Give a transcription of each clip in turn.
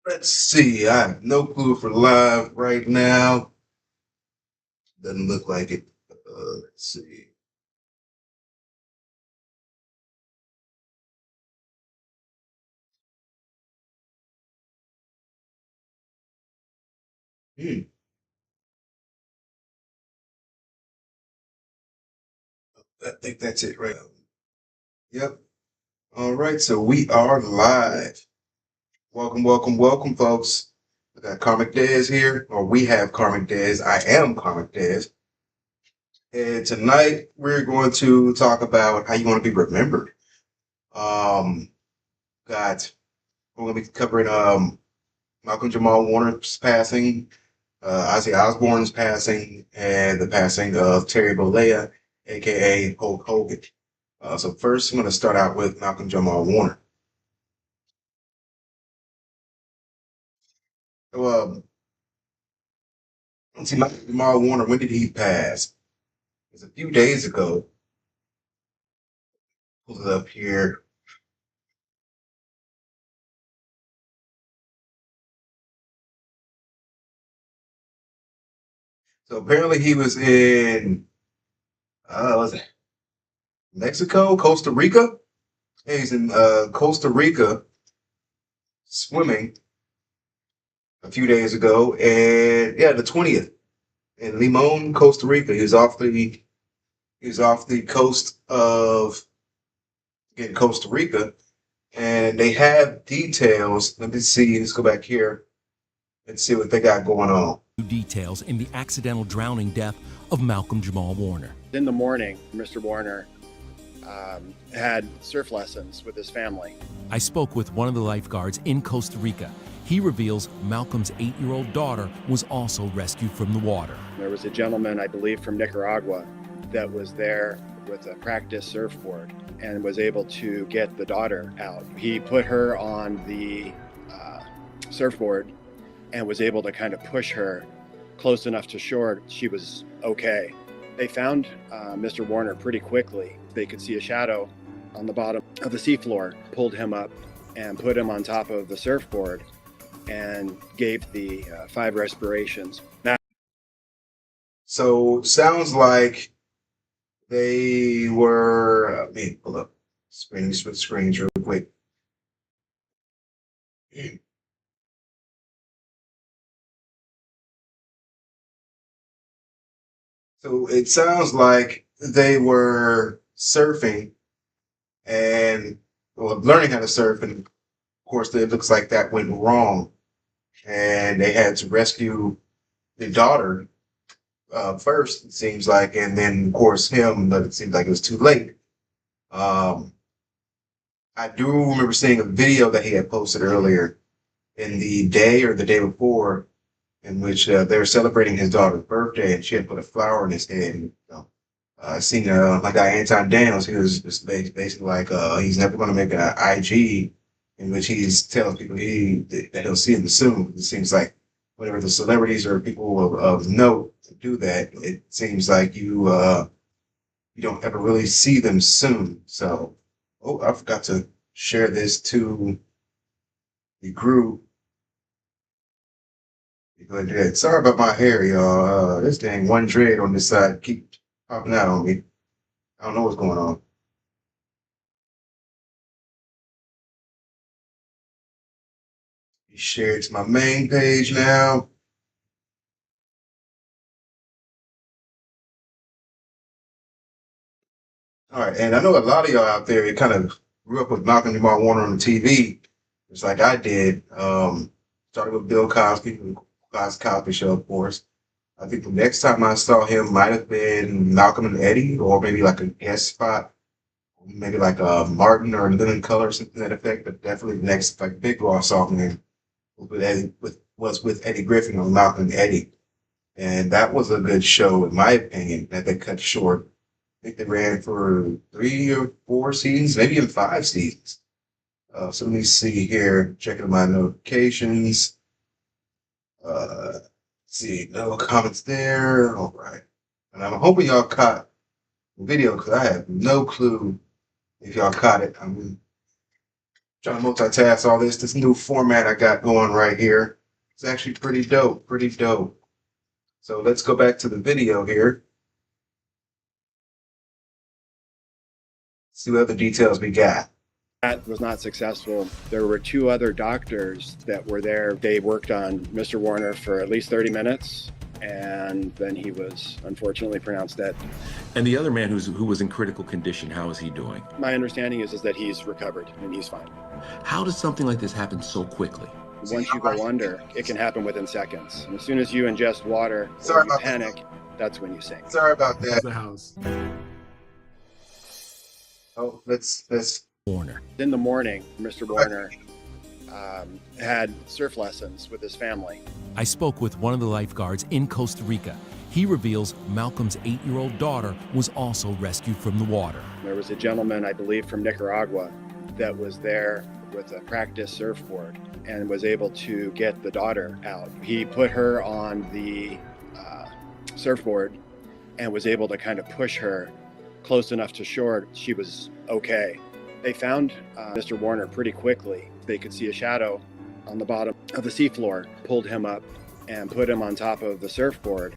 Let's see. I have no clue for live right now. Doesn't look like it. Let's see. Hmm. I think that's it right now. Yep. All right. So we are live. Welcome, welcome, welcome, folks. We got Karmicdez here, or we have Karmicdez. I am Karmicdez. And tonight we're going to talk about how you want to be remembered. Um, got we're going to be covering Malcolm-Jamal Warner's passing, Ozzy Osbourne's passing, and the passing of Terry Bollea, aka Hulk Hogan. So first, I'm going to start out with Malcolm-Jamal Warner. Well, let's see, Malcolm-Jamal Warner, when did he pass? It was a few days ago. Pull it up here. So apparently he was in, was it Mexico, Costa Rica? Yeah, he's in Costa Rica swimming a few days ago, and yeah, the 20th in Limon, Costa Rica. He was off the coast of in Costa Rica, and they have details. Let me see. Let's go back here and see what they got going on. Details in the accidental drowning death of Malcolm-Jamal Warner. In the morning, Mr. Warner had surf lessons with his family. I spoke with one of the lifeguards in Costa Rica. He reveals Malcolm's 8-year-old daughter was also rescued from the water. There was a gentleman, I believe, from Nicaragua that was there with a practice surfboard and was able to get the daughter out. He put her on the surfboard and was able to kind of push her close enough to shore. She was okay. They found Mr. Warner pretty quickly. They could see a shadow on the bottom of the seafloor, pulled him up and put him on top of the surfboard and gave the 5 respirations. So sounds like they were. Let me pull up switch screens real quick. So it sounds like they were surfing and well, learning how to surf, and of course, it looks like that went wrong, and they had to rescue the daughter first. It seems like, and then of course him, but it seems like it was too late. Um, I do remember seeing a video that he had posted earlier in the day or the day before, in which they were celebrating his daughter's birthday, and she had put a flower in his head. And, I seen my guy Anton Daniels. He was just basically like he's never going to make an IG in which he's telling people that he'll see him soon. It seems like whenever the celebrities or people of note do that, it seems like you don't ever really see them soon. So, oh, I forgot to share this to the group. But yeah, sorry about my hair, y'all. This dang one dread on this side keep popping out on me. I don't know what's going on. Share it to my main page now. All right, and I know a lot of y'all out there, you kind of grew up with Malcolm-Jamal Warner on the TV, just like I did. Started with Bill Cosby, Cosby Show, of course. I think the next time I saw him might have been Malcolm and Eddie, or maybe like a guest spot, maybe like Martin or Living Color, something to that effect. But definitely the next like big role I saw him with Eddie was with Eddie Griffin on Malcolm and Eddie, and that was a good show in my opinion that they cut short. I think they ran for 3 or 4 seasons, maybe even 5 seasons. So let me see here, checking my notifications. See, no comments there. All right. And I'm hoping y'all caught the video because I have no clue if y'all caught it. Trying to multitask all this new format I got going right here. It's actually pretty dope, pretty dope. So let's go back to the video here. See what other details we got. That was not successful. There were two other doctors that were there. They worked on Mr. Warner for at least 30 minutes, and then he was unfortunately pronounced dead. And the other man who was in critical condition, how is he doing? My understanding is that he's recovered and he's fine. How does something like this happen so quickly? Once you go under, it can happen within seconds. And as soon as you ingest water Sorry or you about panic, that's when you sink. Sorry about that. The house. Oh, let's Warner. In the morning, Mr. Warner had surf lessons with his family. I spoke with one of the lifeguards in Costa Rica. He reveals Malcolm's 8-year-old daughter was also rescued from the water. There was a gentleman, I believe, from Nicaragua that was there with a practice surfboard and was able to get the daughter out. He put her on the surfboard and was able to kind of push her close enough to shore. She was okay. They found Mr. Warner pretty quickly. They could see a shadow on the bottom of the seafloor, pulled him up and put him on top of the surfboard.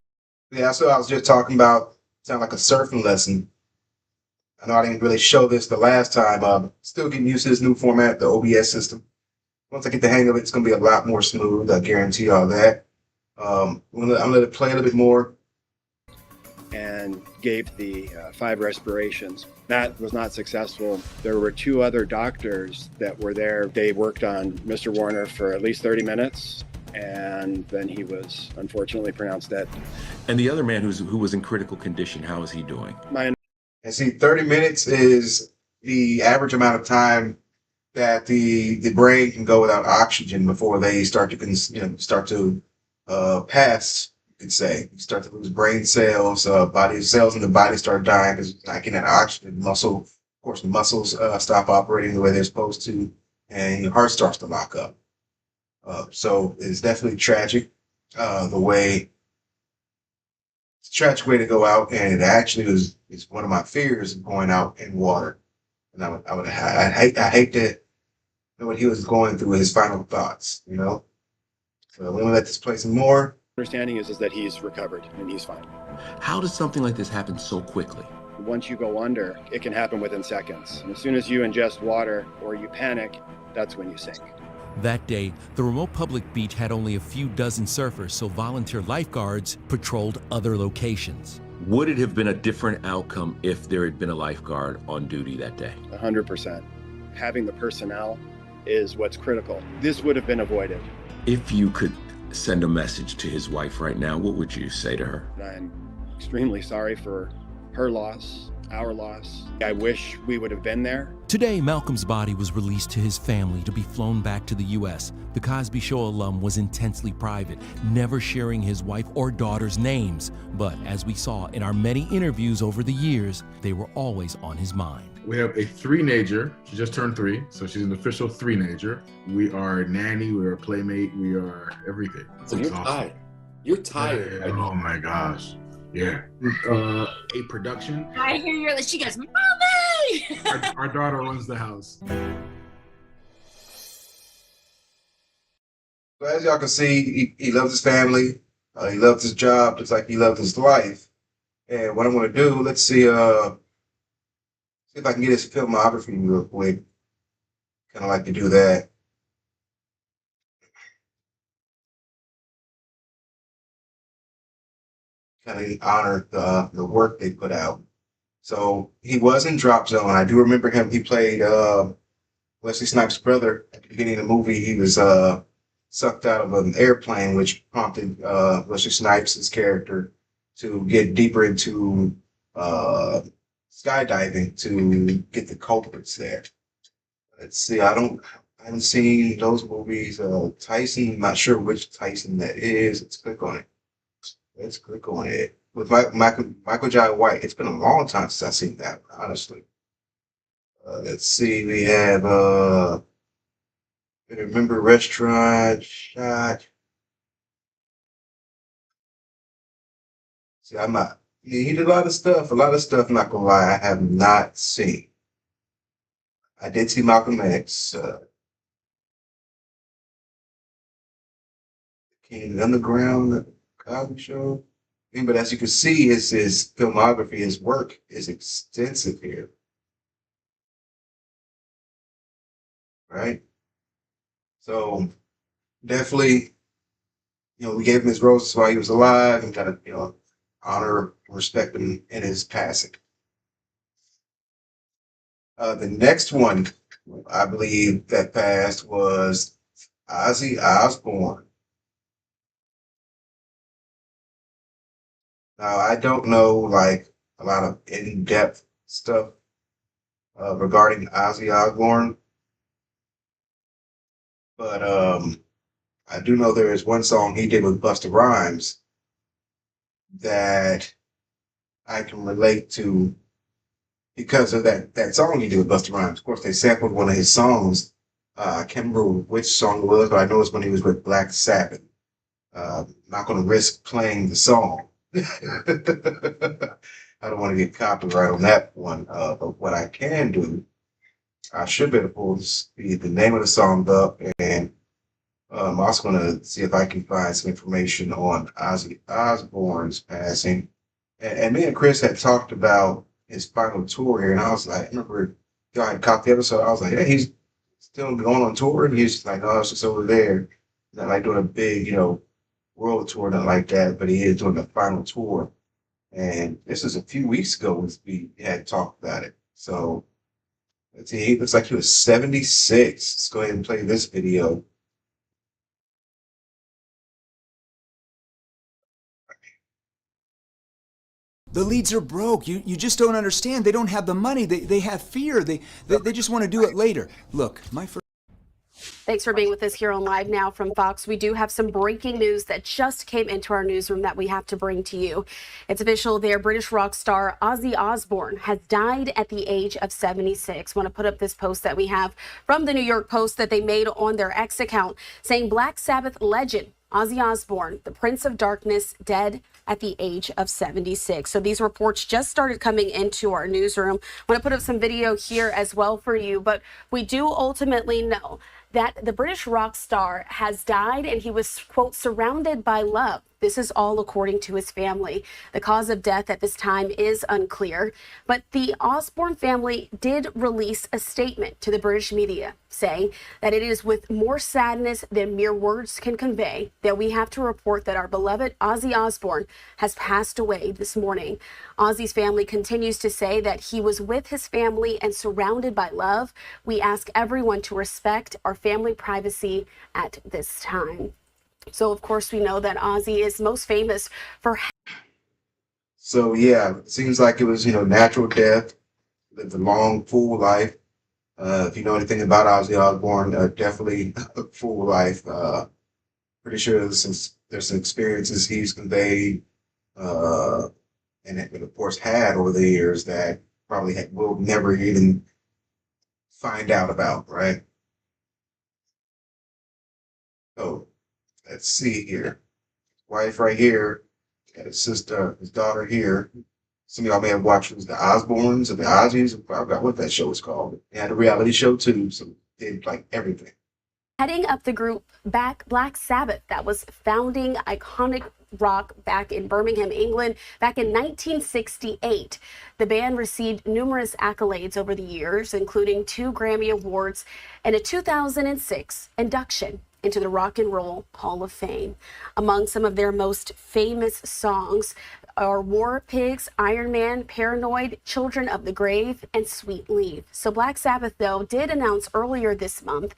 Yeah, so I was just talking about, sound like a surfing lesson. I know I didn't really show this the last time. Still getting used to this new format, the OBS system. Once I get the hang of it, it's going to be a lot more smooth. I guarantee all that. I'm going to let it play a little bit more. And gave the 5 respirations. That was not successful. There were 2 other doctors that were there. They worked on Mr. Warner for at least 30 minutes, and then he was unfortunately pronounced dead. And the other man who was in critical condition, how is he doing? And see, 30 minutes is the average amount of time that the brain can go without oxygen before they start to pass. You could say you start to lose brain cells, body cells in the body start dying because it's not getting that oxygen. Of course, the muscles stop operating the way they're supposed to, and your heart starts to lock up. So it's definitely tragic. It's a tragic way to go out, and it actually is one of my fears of going out in water. And I hate to know what he was going through, his final thoughts, you know. So we're gonna let this play some more. Understanding is that he's recovered and he's fine. How does something like this happen so quickly? Once you go under, it can happen within seconds. And as soon as you ingest water or you panic, that's when you sink. That day, the remote public beach had only a few dozen surfers, so volunteer lifeguards patrolled other locations. Would it have been a different outcome if there had been a lifeguard on duty that day? 100%. Having the personnel is what's critical. This would have been avoided. If you could send a message to his wife right now, what would you say to her? I'm extremely sorry for her loss, our loss. I wish we would have been there. Today, Malcolm's body was released to his family to be flown back to the U.S. The Cosby Show alum was intensely private, never sharing his wife or daughter's names. But as we saw in our many interviews over the years, they were always on his mind. We have a 3-nager. She just turned 3, so she's an official 3-nager. We are a nanny, we are a playmate, we are everything. So you're tired. You're tired. Yeah, oh my gosh. Yeah. A production. I hear you're. She goes, Mommy! Our daughter runs the house. So as y'all can see, he loves his family. He loves his job just like he loves his life. And what I'm going to do, let's see if I can get his filmography real quick. Kind of like to do that. Kind of honor the work they put out. So he was in Drop Zone. I do remember him. He played Wesley Snipes' brother at the beginning of the movie. He was sucked out of an airplane, which prompted Wesley Snipes' character to get deeper into skydiving to get the culprits there. Let's see. I haven't seen those movies. Tyson, I'm not sure which Tyson that is. Let's click on it. Let's click on it. With Michael Jai White. It's been a long time since I've seen that, honestly. Let's see. We have Remember Restaurant Shot. See, he did a lot of stuff, I'm not gonna lie, I have not seen. I did see Malcolm X. King of the Underground, the Cosby Show. But as you can see, his filmography, his work is extensive here, right? So definitely, we gave him his roses while he was alive and kind of, honor, respect him in his passing. The next one, I believe, that passed was Ozzy Osbourne. Now, I don't know like a lot of in-depth stuff regarding Ozzy Osbourne, but I do know there is one song he did with Busta Rhymes that I can relate to because of that song he did with Busta Rhymes. Of course, they sampled one of his songs. I can't remember which song it was, but I know it's when he was with Black Sabbath. Not going to risk playing the song. I don't want to get copyright on that one. But what I can do, I should be able to pull the name of the song up, and I'm also going to see if I can find some information on Ozzy Osbourne's passing. And me and Chris had talked about his final tour here, and I was like, I remember y'all had caught the episode. I was like, hey, he's still going on tour, and he's like, oh, it's just over there. Not like doing a big, world tour, nothing like that, but he is doing the final tour. And this is a few weeks ago we had talked about it. So let's see, he looks like he was 76. Let's go ahead and play this video. The leads are broke. You just don't understand. They don't have the money. They have fear. They just want to do it later. Look, my first. Thanks for being with us here on Live Now from Fox. We do have some breaking news that just came into our newsroom that we have to bring to you. It's official there. British rock star Ozzy Osbourne has died at the age of 76. Want to put up this post that we have from the New York Post that they made on their X account saying Black Sabbath legend Ozzy Osbourne, the Prince of Darkness, dead at the age of 76. So these reports just started coming into our newsroom. I want to put up some video here as well for you, but we do ultimately know that the British rock star has died and he was, quote, surrounded by love. This is all according to his family. The cause of death at this time is unclear, but the Osbourne family did release a statement to the British media saying that it is with more sadness than mere words can convey that we have to report that our beloved Ozzy Osbourne has passed away this morning. Ozzy's family continues to say that he was with his family and surrounded by love. We ask everyone to respect our family privacy at this time. So, of course, we know that Ozzy is most famous for. So, yeah, it seems like it was, natural death, lived a long, full life. If you know anything about Ozzy Osbourne, definitely a full life. Pretty sure there's some experiences he's conveyed and of course had over the years that probably we'll never even find out about, right? So let's see here. Wife right here, got his sister, his daughter here. Some of y'all may have watched the Osbournes or the Ozzies. I forgot what that show was called. They had a reality show too, so they did like everything. Heading up the group Black Sabbath, that was founding iconic rock back in Birmingham, England, back in 1968. The band received numerous accolades over the years, including 2 Grammy Awards and a 2006 induction into the Rock and Roll Hall of Fame. Among some of their most famous songs are War Pigs, Iron Man, Paranoid, Children of the Grave, and Sweet Leaf. So Black Sabbath, though, did announce earlier this month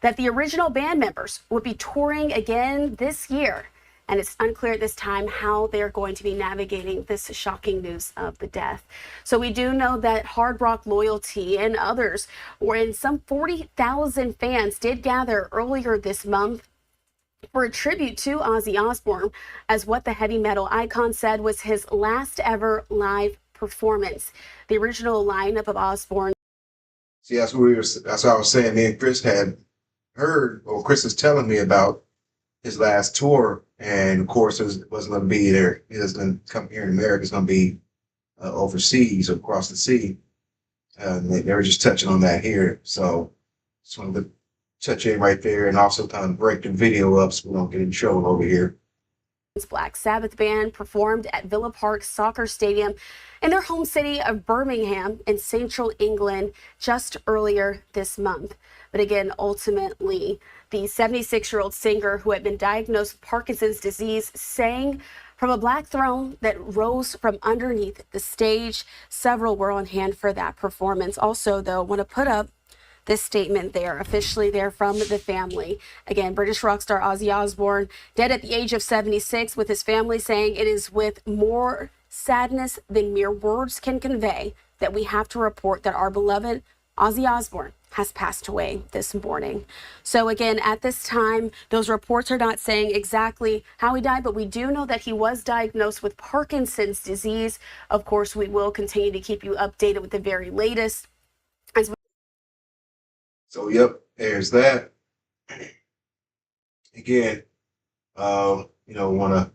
that the original band members would be touring again this year. And it's unclear at this time how they're going to be navigating this shocking news of the death. So we do know that Hard Rock Loyalty and others, wherein some 40,000 fans did gather earlier this month for a tribute to Ozzy Osbourne, as what the heavy metal icon said was his last ever live performance. The original lineup of Osbourne. See, that's what I was saying. Me and Chris had heard, or Chris is telling me about his last tour, and of course it wasn't going to be there. He was going to come here in America. It's going to be overseas or across the sea. They were just touching on that here. So just wanted to touch in right there and also kind of break the video up so we don't get in trouble over here. Black Sabbath band performed at Villa Park Soccer Stadium in their home city of Birmingham in central England just earlier this month. But again, ultimately, the 76-year-old singer who had been diagnosed with Parkinson's disease sang from a black throne that rose from underneath the stage. Several were on hand for that performance. Also, though, I want to put up this statement there, officially there from the family. Again, British rock star Ozzy Osbourne, dead at the age of 76, with his family saying it is with more sadness than mere words can convey that we have to report that our beloved Ozzy Osbourne has passed away this morning. So again, at this time, those reports are not saying exactly how he died, but we do know that he was diagnosed with Parkinson's disease. Of course, we will continue to keep you updated with the very latest. So, yep, there's that. Again, want to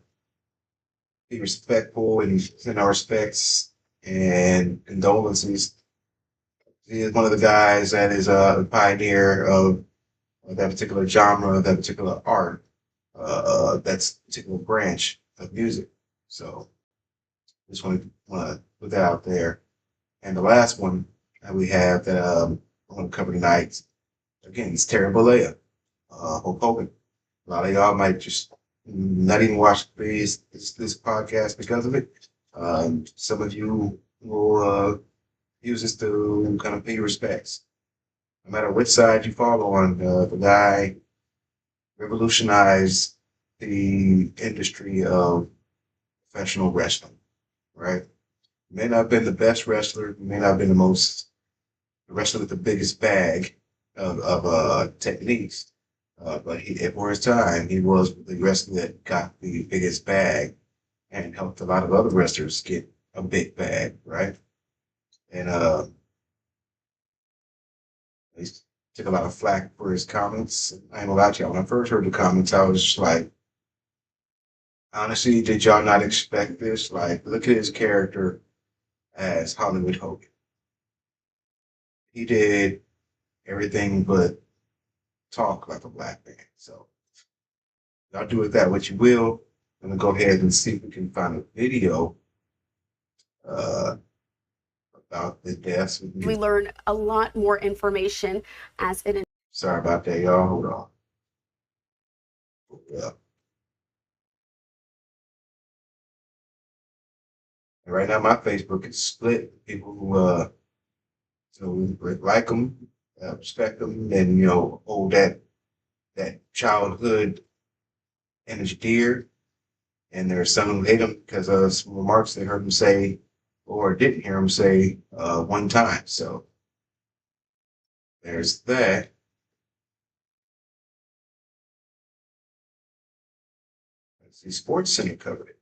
be respectful and send our respects and condolences. He is one of the guys that is a pioneer of that particular genre, that particular art, that particular branch of music. So, just want to put that out there. And the last one that we have that I want to cover tonight, again, it's Terry Bollea, Hulk Hogan. A lot of y'all might just not even watch this podcast because of it. Some of you will use this to kind of pay respects. No matter which side you follow on, the guy revolutionized the industry of professional wrestling, right? May not have been the best wrestler, may not have been the wrestler with the biggest bag of techniques, but for his time, he was the wrestler that got the biggest bag and helped a lot of other wrestlers get a big bag, right? And he took a lot of flack for his comments. I ain't gonna lie to y'all. When I first heard the comments, I was just like, honestly, did y'all not expect this? Like, look at his character as Hollywood Hogan. He did everything but talk like a black man. So y'all do with that what you will. I'm gonna go ahead and see if we can find a video about the deaths. We learn a lot more information as it. Sorry about that, y'all. Hold on. Yeah. And right now, my Facebook is split. People who like them, respect them, and hold that childhood image dear. And there's some who hate him because of some remarks they heard him say or didn't hear him say one time. So there's that. Let's see, Sports Center covered it.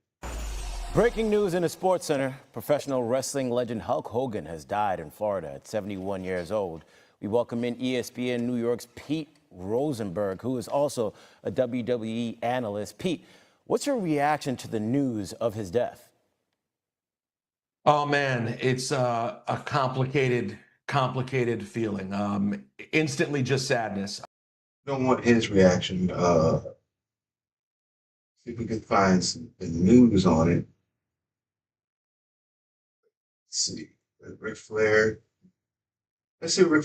Breaking news in the Sports Center. Professional wrestling legend Hulk Hogan has died in Florida at 71 years old. We welcome in ESPN New York's Pete Rosenberg, who is also a WWE analyst. Pete, what's your reaction to the news of his death? Oh man, it's a complicated feeling. Instantly just sadness. Don't want his reaction. See if we can find the news on it. Let's see, Ric Flair. Let's see Ric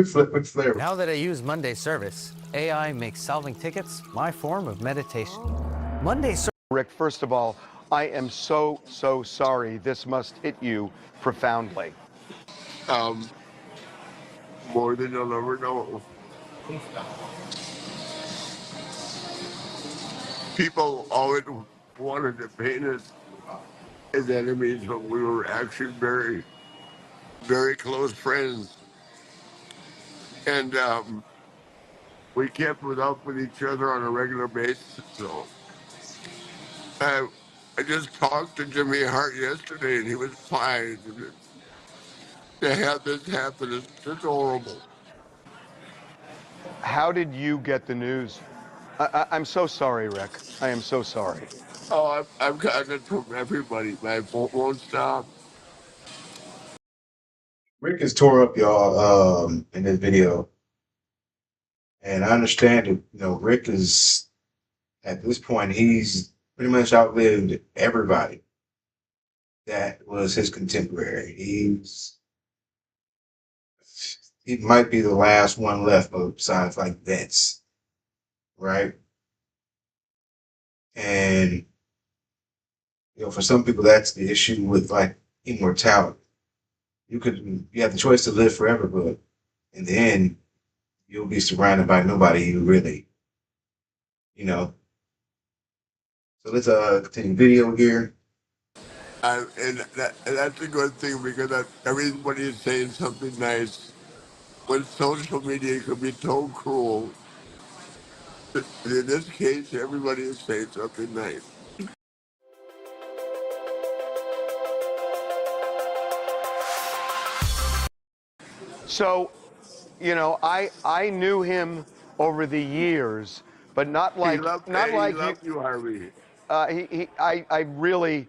Flair. Now that I use Monday service, AI makes solving tickets my form of meditation. Rick, first of all, I am so sorry. This must hit you profoundly. More than you'll ever know. People always wanted to paint us as enemies, but we were actually very, very close friends. And we kept it up with each other on a regular basis. So I just talked to Jimmy Hart yesterday, and he was fine. To have this happen is just horrible. How did you get the news? I'm so sorry, Rick. I am so sorry. Oh, I've gotten it from everybody. My phone won't stop. Rick is tore up, y'all, in this video. And I understand that, Rick is, at this point, he's pretty much outlived everybody that was his contemporary. He might be the last one left besides like Vince, right? And for some people, that's the issue with like immortality. You have the choice to live forever, but in the end, you'll be surrounded by nobody you really, you know. So let's continue video here. And that's a good thing because everybody is saying something nice. When social media can be so cruel, in this case, everybody is saying something nice. So, I knew him over the years, but not like he loved you, Harvey. I really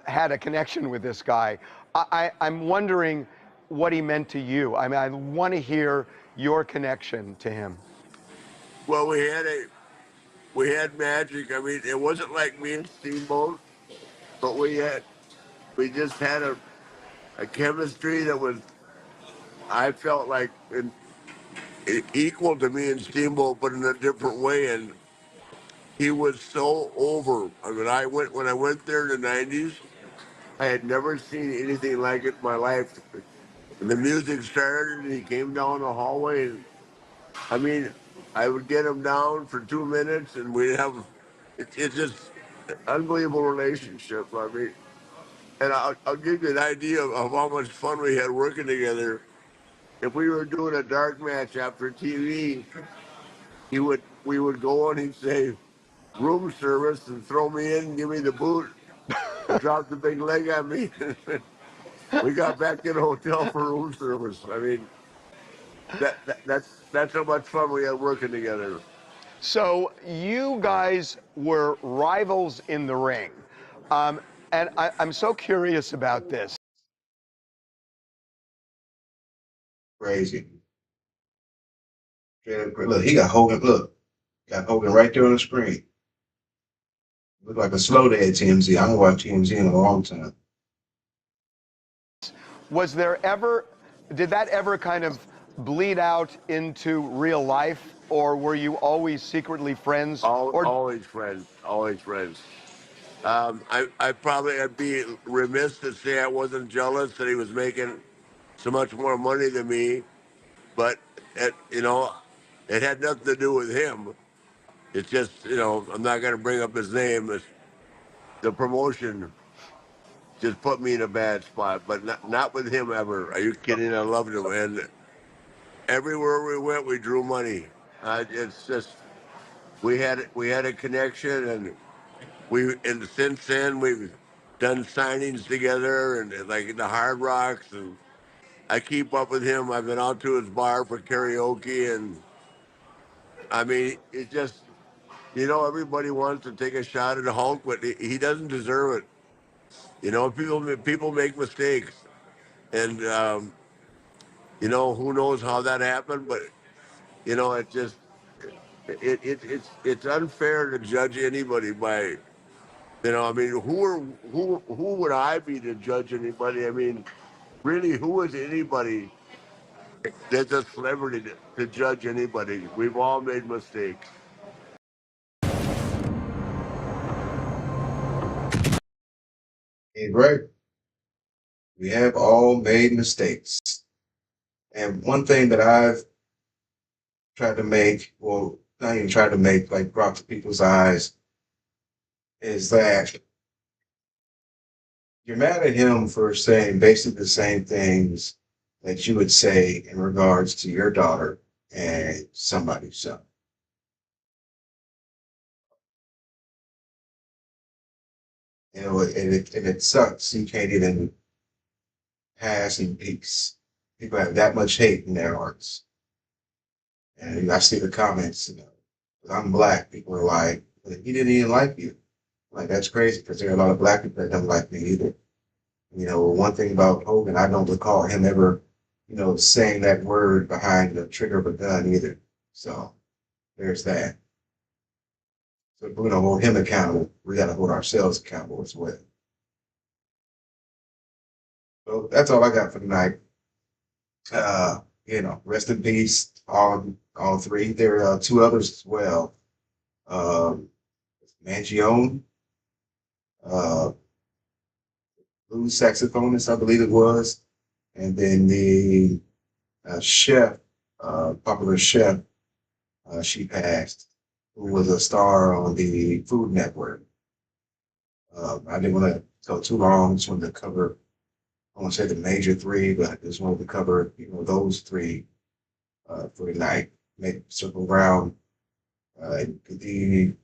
had a connection with this guy. I'm wondering what he meant to you. I mean, I want to hear your connection to him. Well, we had magic. I mean, it wasn't like me and Steamboat, but we just had a chemistry that was, I felt like equal to me and Steamboat, but in a different way. And he was so over. I mean, when I went there in the '90s. I had never seen anything like it in my life. And the music started, and he came down the hallway. And, I mean, I would get him down for 2 minutes, and we'd have. It's just an unbelievable relationship. I mean, and I'll give you an idea of how much fun we had working together. If we were doing a dark match after TV, we would go and he'd say, "Room service," and throw me in, give me the boot, and drop the big leg on me. We got back to the hotel for room service. I mean, that's how much fun we had working together. So you guys were rivals in the ring. And I'm so curious about this. Crazy. Look, he got Hogan. Look, got Hogan right there on the screen. Look like a slow day at TMZ. I haven't watched TMZ in a long time. Did that ever kind of bleed out into real life, or were you always secretly friends? Always friends, always friends. I'd be remiss to say I wasn't jealous that he was making so much more money than me, but it had nothing to do with him. It's just, I'm not going to bring up his name. The promotion just put me in a bad spot, but not with him ever. Are you kidding? I loved him, and everywhere we went, we drew money. It's just we had a connection, and since then we've done signings together and like the Hard Rocks, and I keep up with him. I've been out to his bar for karaoke, and I mean, it just everybody wants to take a shot at Hulk, but he doesn't deserve it. People make mistakes, and who knows how that happened, but it just it's unfair to judge anybody by I mean, who would I be to judge anybody? I mean, really, who is anybody that's a celebrity to judge anybody? We've all made mistakes. He's right. We have all made mistakes. And one thing that I've tried to make, well, not even tried to make, like brought to people's eyes, is that you're mad at him for saying basically the same things that you would say in regards to your daughter and somebody's son. And it sucks. You can't even pass in peace. People have that much hate in their hearts. And I see the comments, 'cause I'm black. People are like, he didn't even like you. Like, that's crazy because there are a lot of black people that don't like me either. One thing about Hogan, I don't recall him ever, saying that word behind the trigger of a gun either. So there's that. So if we're gonna hold him accountable, we gotta hold ourselves accountable as well. So that's all I got for tonight. Rest in peace, all three. There are two others as well. Mangione, uh, blues saxophonist, I believe it was, and then the chef, popular chef, she passed, who was a star on the Food Network. I didn't want to go too long. Just wanted to cover, I won't say the major three, but I just wanted to cover, those three for tonight. Maybe circle around the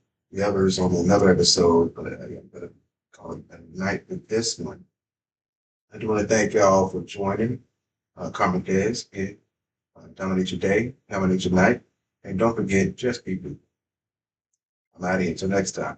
others on another episode, but I'm going to call it a night with this one. I do want to thank y'all for joining Karmicdez. Dominate your day, dominate your night, and don't forget, just be good. I'm out of here. Until next time.